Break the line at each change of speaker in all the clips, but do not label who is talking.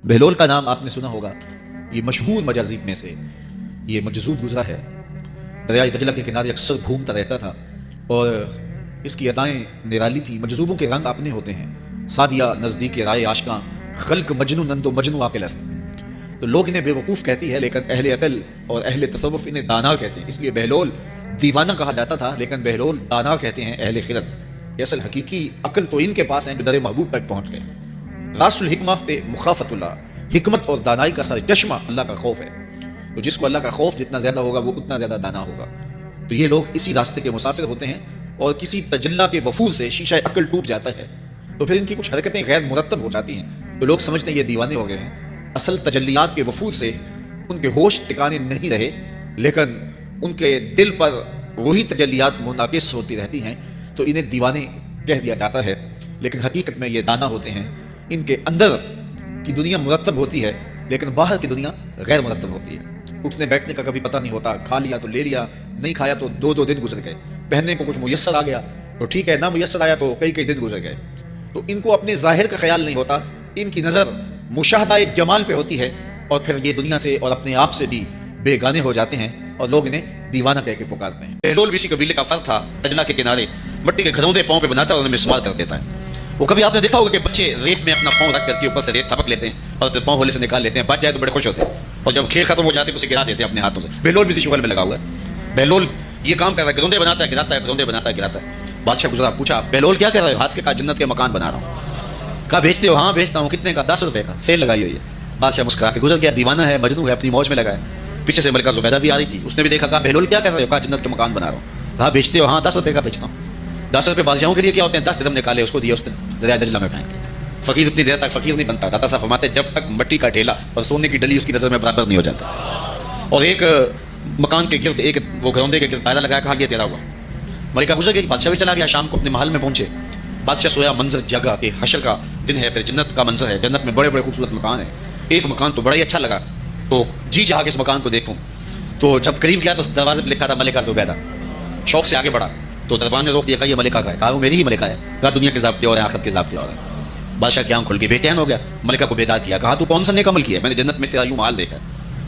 بہلول کا نام آپ نے سنا ہوگا، یہ مشہور مجاذیب میں سے یہ مجذوب گزرا ہے، دریائے دجلہ کے کنارے اکثر گھومتا رہتا تھا اور اس کی ادائیں نرالی تھی۔ مجذوبوں کے رنگ اپنے ہوتے ہیں، سادیہ نزدیک رائے آشکاں، خلق مجنون اندو مجنو عاقل است۔ تو لوگ انہیں بے وقوف کہتی ہے، لیکن اہل عقل اور اہل تصوف انہیں دانا کہتے ہیں۔ اس لیے بہلول دیوانہ کہا جاتا تھا، لیکن بہلول دانا کہتے ہیں اہل خرد۔ یہ اصل حقیقی عقل تو ان کے پاس ہے جو در محبوب تک پہنچ گئے۔ راس الحکمہ تے مخافت اللہ، حکمت اور دانائی کا سر چشمہ اللہ کا خوف ہے۔ تو جس کو اللہ کا خوف جتنا زیادہ ہوگا وہ اتنا زیادہ دانا ہوگا۔ تو یہ لوگ اسی راستے کے مسافر ہوتے ہیں، اور کسی تجلی کے وفور سے شیشہ عقل ٹوٹ جاتا ہے تو پھر ان کی کچھ حرکتیں غیر مرتب ہو جاتی ہیں، تو لوگ سمجھتے ہیں یہ دیوانے ہو گئے ہیں۔ اصل تجلیات کے وفور سے ان کے ہوش ٹکانے نہیں رہے، لیکن ان کے دل پر وہی تجلیات منعکس ہوتی رہتی ہیں، تو انہیں دیوانے کہہ دیا جاتا ہے، لیکن حقیقت میں یہ دانا ہوتے ہیں۔ ان کے اندر کی دنیا مرتب ہوتی ہے، لیکن باہر کی دنیا غیر مرتب ہوتی ہے۔ اٹھنے بیٹھنے کا کبھی پتہ نہیں ہوتا، کھا لیا تو لے لیا، نہیں کھایا تو دو دن گزر گئے، پہننے کو کچھ میسر آ گیا تو ٹھیک ہے، نہ میسر آیا تو کئی دن گزر گئے۔ تو ان کو اپنے ظاہر کا خیال نہیں ہوتا، ان کی نظر مشاہدہ جمال پہ ہوتی ہے، اور پھر یہ دنیا سے اور اپنے آپ سے بھی بے گانے ہو جاتے ہیں، اور لوگ انہیں دیوانہ کہہ کے پکارتے ہیں۔ بہلول بھی اسی قبیلے کا فرد تھا، دجلہ کے کنارے مٹی کے گھروندے پاؤں پہ بناتا ہے اور انہیں مسمار کر دیتا ہے۔ وہ کبھی آپ نے دیکھا ہوگا کہ بچے ریت میں اپنا پاؤں رکھ کر کے اوپر سے ریت تھپک لیتے ہیں اور پھر پاؤں ہولے سے نکال لیتے ہیں، بچ جائے تو بڑے خوش ہوتے ہیں، اور جب کھیل ختم ہو جاتے ہیں تو اسے گرا دیتے ہیں اپنے ہاتھوں سے۔ بہلول بھی اسی شغل میں لگا ہوا ہے۔ بہلول یہ کام کر رہا ہے، گروندے بناتا ہے، گراتا ہے، گروندے بناتا ہے، گراتا ہے۔ بادشاہ گزرا، پوچھا بہلول کیا کر رہے ہو؟ ہنس کے کہا جنت کے مکان بنا رہا ہوں۔ کہا بیچتے ہو؟ ہاں بیچتا ہوں۔ کتنے کا؟ 10 روپے کا، سیل لگائی ہوئی ہے۔ بادشاہ مسکرا کے گزر گیا، دیوانہ ہے، مجنون ہے، اپنی موج میں لگا ہے۔ پیچھے سے ملکہ زبیدہ بھی آ رہی تھی، اس نے بھی دیکھا، کہا بہلول کیا کر رہے ہو؟ کہا جنت کے مکان بنا رہا ہوں۔ کہا بیچتے ہو؟ ہاں 10 روپے کا بیچتا ہوں۔ 10 روپے بادشاہوں کے لیے کیا ہوتے ہیں؟ 10 درہم نکالے، اس کو دیے، اس نے دریائے دجلہ میں پھینک۔ فقیر اتنی دیر تک فقیر نہیں بنتا، داتا صاحب فرماتے جب تک مٹی کا ڈھیلا اور سونے کی ڈلی اس کی نظر میں برابر نہیں ہو جاتا۔ اور ایک مکان کے گرد، ایک وہ گروندے کے گرد دائرہ لگایا، کہا یہ تیرا ہوا۔ ملکہ گزر گئی، بادشاہ بھی چلا گیا، شام کو اپنے محل میں پہنچے۔ بادشاہ سویا، منظر جگہ کہ حشر کا دن ہے، پھر جنت کا منظر ہے، جنت میں بڑے بڑے خوبصورت مکان ہیں۔ ایک مکان تو بڑا ہی اچھا لگا، تو جی چاہا کہ اس مکان کو دیکھوں۔ تو جب قریب گیا تو دروازے پہ لکھا تھا ملکہ زبیدہ۔ شوق سے آگے بڑھا تو دربان نے روک دیا، کہا یہ ملکہ کا ہے۔ کہا وہ میری ہی ملکہ ہے۔ کہا دنیا کے ضابطے اور آخرت کے ضابطے اور ہیں۔ بادشاہ کی آنکھ کھل کے بے چین ہو گیا، ملکہ کو بیدار کیا، کہا تو کون سا نیک عمل کیا ہے؟ میں نے جنت میں تیرا یوں حال دیکھا۔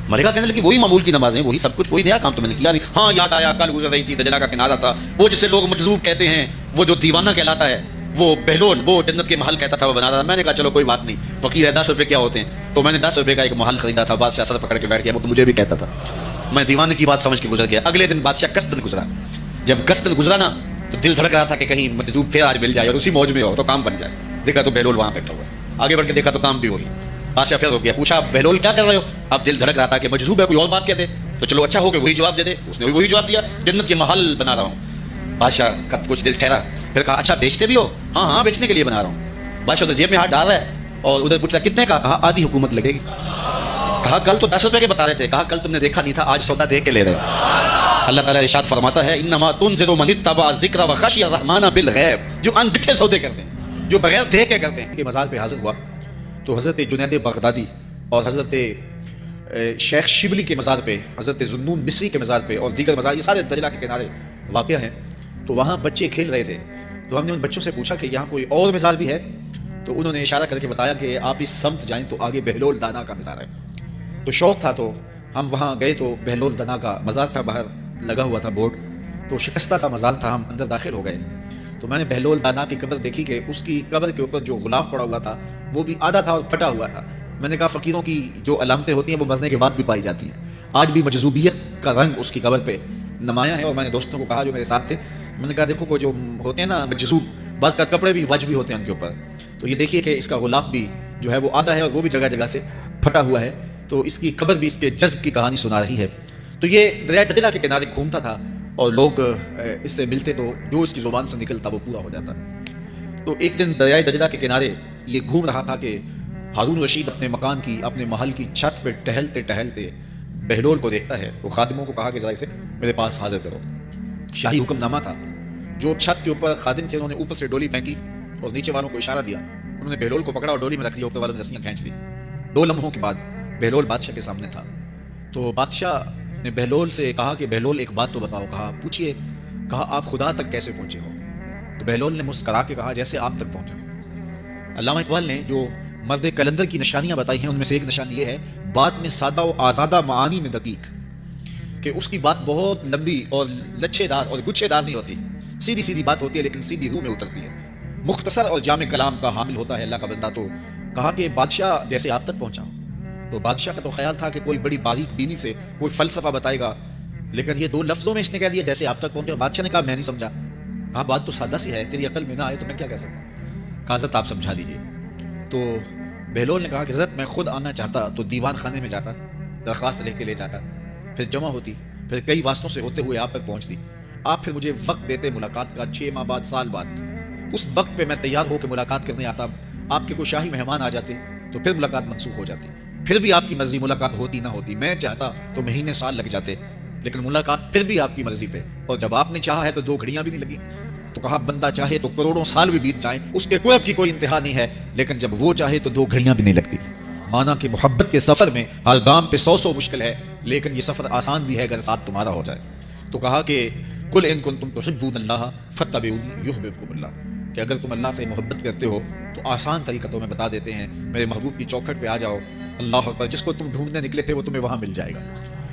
ملکہ کہنے لگی وہی معمول کی نمازیں، وہی سب کچھ، کوئی نیا کام تو میں نے کیا نہیں۔ ہاں یاد آیا، کل گزر رہی تھی، دجلہ کا کنارہ تھا، وہ جسے لوگ مجذوب کہتے ہیں، وہ جو دیوانہ کہلاتا ہے، وہ بہلول، وہ جنت کے محل کہتا تھا، وہ بنا رہا تھا۔ میں نے کہا چلو کوئی بات نہیں، فقیر ہے، 10 روپے کیا ہوتے ہیں، تو میں نے 10 روپے کا ایک محل خریدا تھا۔ بادشاہ سر پکڑ کے بیٹھ گیا، وہ تو مجھے بھی کہتا تھا۔ میں دیوانے کی بات سمجھ کے گزر گیا۔ اگلے دن بادشاہ قصدن گزرا۔ جب قصدن گزرا نا تو دل دھڑک رہا تھا کہ کہیں مجذوب پھر آج مل جائے اور اسی موج میں ہو تو کام بن جائے۔ دیکھا تو بہلول وہاں بیٹھا ہوا ہے، آگے بڑھ کے دیکھا تو کام بھی ہوگی۔ بادشاہ پھر ہو گیا، پوچھا بہلول کیا کر رہے ہو؟ اب دل دھڑک رہا تھا کہ مجذوب ہے، کوئی اور بات کہتے تو چلو اچھا ہو کہ وہی جواب دے دے۔ اس نے وہی جواب دیا، جنت کے محل بنا رہا ہوں۔ بادشاہ کا کچھ دل ٹھہرا، پھر کہا اچھا بیچتے بھی ہو؟ ہاں ہاں بیچنے کے لیے بنا رہا ہوں۔ بادشاہ تو جیب میں ہاتھ ڈال رہا ہے اور ادھر پوچھا کتنے کا؟ کہا آدھی حکومت لگے گی۔ کہا کل تو 10 روپے کے بتا رہے تھے۔ کہا کل تم نے دیکھا نہیں تھا، آج سودا دے کے لے رہے ہو۔ اللہ تعالیٰ ارشاد فرماتا ہے انما تنذر من اتبع الذکر وخشی الرحمن بالغیب، جو انڈٹھے سودے کرتے ہیں، جو بغیر دیکھے کرتے ہیں۔ کہ مزار پہ حاضر ہوا تو حضرت جنید بغدادی اور حضرت شیخ شبلی کے مزار پہ، حضرت ذوالنون مصری کے مزار پہ اور دیگر مزار، یہ سارے دجلہ کے کنارے واقع ہیں۔ تو وہاں بچے کھیل رہے تھے، تو ہم نے ان بچوں سے پوچھا کہ یہاں کوئی اور مزار بھی ہے؟ تو انہوں نے اشارہ کر کے بتایا کہ آپ اس سمت جائیں تو آگے بہلول دانا کا مزار ہے۔ تو شوق تھا تو ہم وہاں گئے، تو بہلول دانا کا مزار تھا، باہر لگا ہوا تھا بورڈ، تو شکستہ سا مزار تھا، ہم اندر داخل ہو گئے۔ تو میں نے بہلول دانا کی قبر دیکھی کہ اس کی قبر کے اوپر جو غلاف پڑا ہوا تھا وہ بھی آدھا تھا اور پھٹا ہوا تھا۔ میں نے کہا فقیروں کی جو علامتیں ہوتی ہیں وہ مرنے کے بعد بھی پائی جاتی ہیں، آج بھی مجذوبیت کا رنگ اس کی قبر پہ نمایاں ہے۔ اور میں نے دوستوں کو کہا جو میرے ساتھ تھے، میں نے کہا دیکھو وہ جو ہوتے ہیں نا مجذوب، بعض کا کپڑے بھی وج بھی ہوتے ہیں ان کے اوپر، تو یہ دیکھیے کہ اس کا غلاف بھی جو ہے وہ آدھا ہے اور وہ بھی جگہ جگہ سے پھٹا ہوا ہے، تو اس کی قبر بھی اس کے جذب کی کہانی سنا رہی ہے۔ تو یہ دریائے دجلہ کے کنارے گھومتا تھا اور لوگ اس سے ملتے تو جو اس کی زبان سے نکلتا وہ پورا ہو جاتا۔ تو ایک دن دریائے دجلہ کے کنارے یہ گھوم رہا تھا کہ ہارون رشید اپنے مکان کی، اپنے محل کی چھت پہ ٹہلتے ٹہلتے بہلول کو دیکھتا ہے۔ وہ خادموں کو کہا کہ ذرا اسے میرے پاس حاضر کرو۔ شاہی حکم نامہ تھا، جو چھت کے اوپر خادم تھے انہوں نے اوپر سے ڈولی پھینکی اور نیچے والوں کو اشارہ دیا، انہوں نے بہلول کو پکڑا اور ڈولی میں رکھ لیا، اوپر والوں نے رسیاں کھینچ لی۔ 2 لمحوں کے بعد بہلول بادشاہ کے سامنے تھا۔ تو بادشاہ نے بہلول سے کہا کہ بہلول ایک بات تو بتاؤ۔ کہا پوچھئے۔ کہا آپ خدا تک کیسے پہنچے ہو؟ تو بہلول نے مسکرا کے کہا جیسے آپ تک پہنچا۔ علامہ اقبال نے جو مرد کلندر کی نشانیاں بتائی ہیں، ان میں سے ایک نشانی یہ ہے بات میں سادہ و آزادہ، معانی میں دقیق، کہ اس کی بات بہت لمبی اور لچھے دار اور گچھے دار نہیں ہوتی، سیدھی سیدھی بات ہوتی ہے لیکن سیدھی روح میں اترتی ہے، مختصر اور جامع کلام کا حامل ہوتا ہے اللہ کا بندہ۔ تو کہا کہ بادشاہ جیسے آپ تک پہنچا، تو بادشاہ کا تو خیال تھا کہ کوئی بڑی باریک بینی سے کوئی فلسفہ بتائے گا، لیکن یہ 2 لفظوں میں اس نے کہہ دیا جیسے آپ تک پہنچا۔ بادشاہ نے کہا میں نہیں سمجھا۔ کہا بات تو سادہ سی ہے، تیری عقل میں نہ آئے تو میں کیا کہہ سکتا؟ کہا حضرت آپ سمجھا دیجیے۔ تو بہلول نے کہا کہ حضرت میں خود آنا چاہتا تو دیوان خانے میں جاتا، درخواست لکھ کے لے جاتا، پھر جمع ہوتی، پھر کئی واسطوں سے ہوتے ہوئے آپ تک پہنچتی، آپ پھر مجھے وقت دیتے ملاقات کا، 6 ماہ بعد، سال بعد، اس وقت پہ میں تیار ہو کے ملاقات کرنے آتا، آپ کے کوئی شاہی مہمان آ جاتے تو پھر ملاقات منسوخ ہو جاتی، پھر بھی آپ کی مرضی ملاقات ہوتی نہ ہوتی، میں چاہتا تو مہینے سال لگ جاتے، لیکن ملاقات پھر بھی آپ کی مرضی پہ، اور جب آپ نے چاہا ہے تو 2 گھڑیاں بھی نہیں لگی۔ تو کہا بندہ چاہے تو کروڑوں سال بھی بیت جائیں، اس کے قرب کی کوئی انتہا نہیں ہے، لیکن جب وہ چاہے تو 2 گھڑیاں بھی نہیں لگتی۔ مانا کہ محبت کے سفر میں ہر گام پہ 100 مشکل ہے، لیکن یہ سفر آسان بھی ہے اگر ساتھ تمہارا ہو جائے۔ تو کہا کہ قل ان کنتم تحبون اللہ فاتبعونی یحببکم اللہ، کہ اگر تم اللہ سے محبت کرتے ہو تو آسان طریقہ تمہیں بتا دیتے ہیں، میرے محبوب کی چوکھٹ پہ آ جاؤ، اللہ اکبر، جس کو تم ڈھونڈنے نکلے تھے وہ تمہیں وہاں مل جائے گا،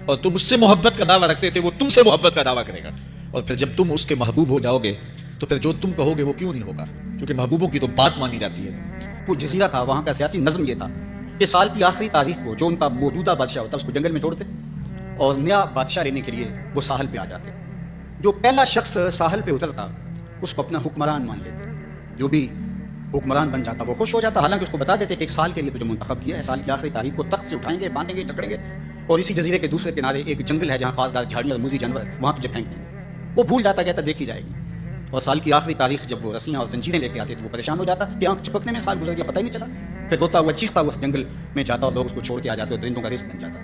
اور تم اس سے محبت کا دعویٰ رکھتے تھے وہ تم سے محبت کا دعویٰ کرے گا، اور پھر جب تم اس کے محبوب ہو جاؤ گے تو پھر جو تم کہو گے وہ کیوں نہیں ہوگا، کیونکہ محبوبوں کی تو بات مانی جاتی ہے۔
وہ جزیرہ تھا، وہاں کا سیاسی نظم یہ تھا کہ سال کی آخری تاریخ کو جو ان کا موجودہ بادشاہ ہوتا ہے اس کو جنگل میں چھوڑتے اور نیا بادشاہ لینے کے لیے وہ ساحل پہ آ جاتے۔ جو پہلا شخص ساحل پہ اترتا اس کو اپنا حکمران مان لیتے، جو بھی حکمران بن جاتا وہ خوش ہو جاتا، حالانکہ اس کو بتا دیتے کہ 1 سال کے لیے تجھے منتخب کیا ہے، سال کی آخری تاریخ کو تخت سے اٹھائیں گے، باندھیں گے، جکڑیں گے، اور اسی جزیرے کے دوسرے کنارے ایک جنگل ہے جہاں خاصدار جھاڑیاں اور موذی جانور وہاں تجھے پھینک دیں گے۔ وہ بھول جاتا، کہتا دیکھی جائے گی، اور سال کی آخری تاریخ جب وہ رسیاں اور زنجیریں لے کے آتے تو وہ پریشان ہو جاتا کہ آنکھ چپکنے میں سال گزر گیا پتہ ہی نہیں چلا، پھر روتا ہوا چیختا ہوا اس جنگل میں جاتا اور لوگ اس کو چھوڑ کے آ جاتے اور درندوں کا رزق بن جاتا،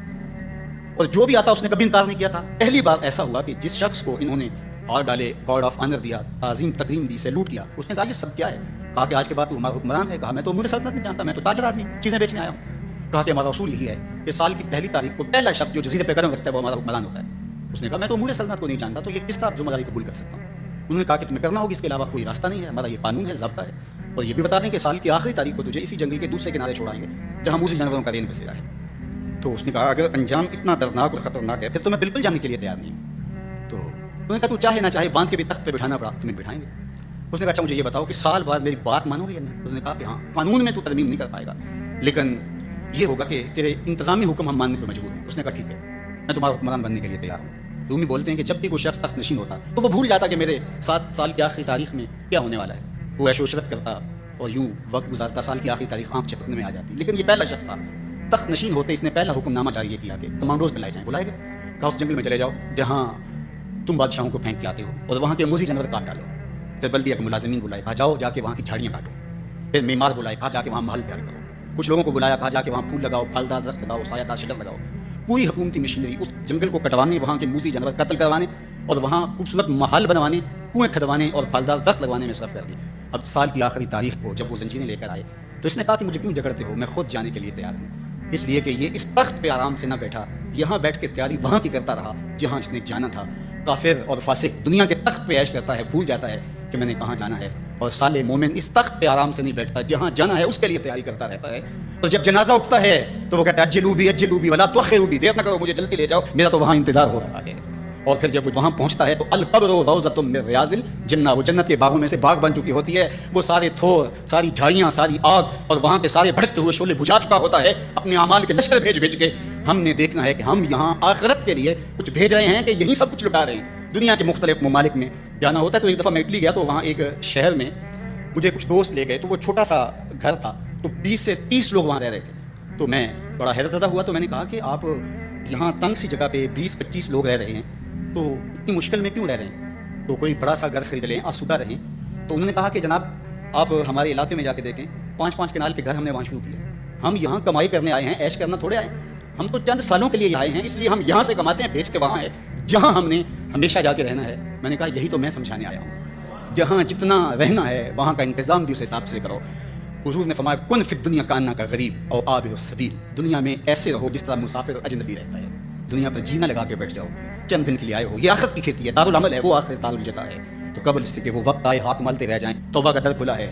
اور جو بھی آتا اس نے کبھی انکار نہیں کیا تھا۔ پہلی بار ایسا ہوا کہ جس شخص کو انہوں نے ہار ڈالے، گارڈ آف آنر دیا، تعظیم تکریم دی، سیلوٹ کیا، اس نے کہا یہ سب کیا ہے؟ کہا کہ آج کے بعد تو ہمارا حکمران ہے۔ کہا میں تو امور سلطنت نہیں جانتا، میں تو تاجر آدمی چیزیں بیچنے آیا ہوں۔ کہا کہ ہمارا اصول یہی ہے کہ سال کی پہلی تاریخ کو پہلا شخص جو جزیرے پہ قدم رکھتا ہے وہ ہمارا حکمران ہوتا ہے۔ اس نے کہا میں تو امور سلطنت کو نہیں جانتا، تو یہ کس طرح ذمہ داری قبول کر سکتا ہوں؟ انہوں نے کہا کہ تمہیں کرنا ہوگی، اس کے علاوہ کوئی راستہ نہیں ہے، ہمارا یہ قانون ہے، ضابطہ ہے، اور یہ بھی بتا دیں کہ سال کی آخری تاریخ کو تجھے اسی جنگل کے دوسرے کنارے چھوڑائیں گے جہاں موذی جانوروں کا رین بسیرا ہے۔ تو اس نے کہا اگر انجام اتنا دردناک اور خطرناک ہے پھر تو میں بالکل جانے کے لیے تیار نہیں ہوں۔ تو انہوں نے کہا تو چاہے نہ چاہے باندھ کے بھی تخت پہ بٹھانا پڑا تمہیں بٹھائیں گے۔ اس نے کہا اچھا مجھے یہ بتاؤ کہ سال بعد میری بات مانو گے یا نہیں؟ اس نے کہا کہ ہاں، قانون میں تو ترمیم نہیں کر پائے گا، لیکن یہ ہوگا کہ تیرے انتظامی حکم ہم ماننے پہ مجبور ہیں۔ اس نے کہا ٹھیک ہے، میں تمہارا حکمران بننے کے لیے تیار ہوں۔ رومی بولتے ہیں کہ جب بھی کوئی شخص تخت نشین ہوتا تو وہ بھول جاتا کہ میرے 7 سال کی آخری تاریخ میں کیا ہونے والا ہے، وہ عیش و عشرت کرتا اور یوں وقت گزارتا، سال کی آخری تاریخ آنکھ چپکنے میں آ جاتی، لیکن یہ پہلا شخص تھا تخت نشین ہوتے اس نے پہلا حکم نامہ جاری کیا کہ کمانڈوز بلائے جائیں، بلائے گئے، کہا اس جنگل میں چلے جاؤ جہاں تم بادشاہوں کو پھینک کے آتے ہو اور وہاں کے موذی جانور کاٹ ڈالو۔ پھر بلدیہ کے ملازمین بلائے، کہا جاؤ جا کے وہاں کی جھاڑیاں کاٹو۔ پھر معمار بلائے، کہا جا کے وہاں محل تیار کرو۔ کچھ لوگوں کو بلایا، کہا جا کے وہاں پھول لگاؤ، پھلدار درخت لگاؤ، سایہ دار شجر لگاؤ۔ پوری حکومتی مشینری اس جنگل کو کٹوانے، وہاں کے موذی جانور قتل کروانے اور وہاں خوبصورت محل بنوانے، کنویں کھدوانے اور پھلدار درخت لگوانے میں صرف کر دی۔ اب سال کی آخری تاریخ کو جب وہ زنجیریں لے کر آئے تو اس نے کہا کہ مجھے کیوں جکڑتے ہو، میں خود جانے کے لیے تیار ہوں، اس لیے کہ یہ اس تخت پہ آرام سے نہ بیٹھا، یہاں بیٹھ کے تیاری وہاں کی کرتا رہا جہاں اس نے جانا تھا۔ کافر اور فاسق دنیا کے تخت پہ عیش کرتا ہے، بھول جاتا ہے کہ میں نے کہاں جانا ہے، اور صالح مومن اس تخت پہ آرام سے نہیں بیٹھتا، جہاں جانا ہے اس کے لیے تیاری کرتا رہتا ہے۔ اور جب جنازہ اٹھتا ہے تو وہ کہتا ہے اجلوا بی ولا تؤخروا بی، دیر نہ کرو مجھے جلدی لے جاؤ، میرا تو وہاں انتظار ہو رہا ہے۔ اور پھر جب وہ وہاں پہنچتا ہے تو القبر روضۃ من ریاض الجنہ، وہ جنت کے باغوں میں سے باغ بن چکی ہوتی ہے، وہ سارے تھور، ساری جھاڑیاں، ساری آگ اور وہاں کے سارے بھڑکتے ہوئے شعلے بجھا چکا ہوتا ہے اپنے اعمال کے لشکر بھیج بھیج کے۔ ہم نے دیکھنا ہے کہ ہم یہاں آخرت کے لیے کچھ بھیج رہے ہیں کہ یہیں سب کچھ لٹا رہے ہیں۔ دنیا کے مختلف ممالک میں جانا ہوتا ہے، تو ایک دفعہ میں اٹلی گیا تو وہاں ایک شہر میں مجھے کچھ دوست لے گئے، تو وہ چھوٹا سا گھر تھا، تو 20 سے 30 لوگ وہاں رہ رہے تھے۔ تو میں بڑا حیرت زدہ ہوا، تو میں نے کہا کہ آپ یہاں تنگ سی جگہ پہ 20-25 لوگ رہ رہے ہیں تو اتنی مشکل میں کیوں رہ رہے ہیں، تو کوئی بڑا سا گھر خرید لیں، آسودہ رہیں۔ تو انہوں نے کہا کہ جناب آپ ہمارے علاقے میں جا کے دیکھیں، 5-5 کنال کے گھر ہم نے وہاں شروع کیے، ہم یہاں کمائی کرنے آئے ہیں، عیش کرنا تھوڑے آئے ہیں، ہم تو چند سالوں کے لیے آئے ہیں، اس لیے ہم یہاں سے کماتے ہیں، بیچتے وہاں ہے جہاں ہم نے ہمیشہ جا کے رہنا ہے۔ میں نے کہا یہی تو میں سمجھانے آیا ہوں، جہاں جتنا رہنا ہے وہاں کا انتظام بھی اس حساب سے کرو۔ حضور نے فرمایا کن فی الدنیا کاننا کا غریب اور عابر السبیل، دنیا میں ایسے رہو جس طرح مسافر اجنبی رہتا ہے، دنیا پر جینا لگا کے بیٹھ جاؤ، چند دن کے لیے آئے ہو، یہ آخرت کی کھیتی ہے، دارالعمل ہے، وہ آخر دارالجزا ہے۔ تو قبل اس سے کہ وہ وقت آئے ہاتھ مالتے رہ جائیں، توبہ کا در کھلا ہے،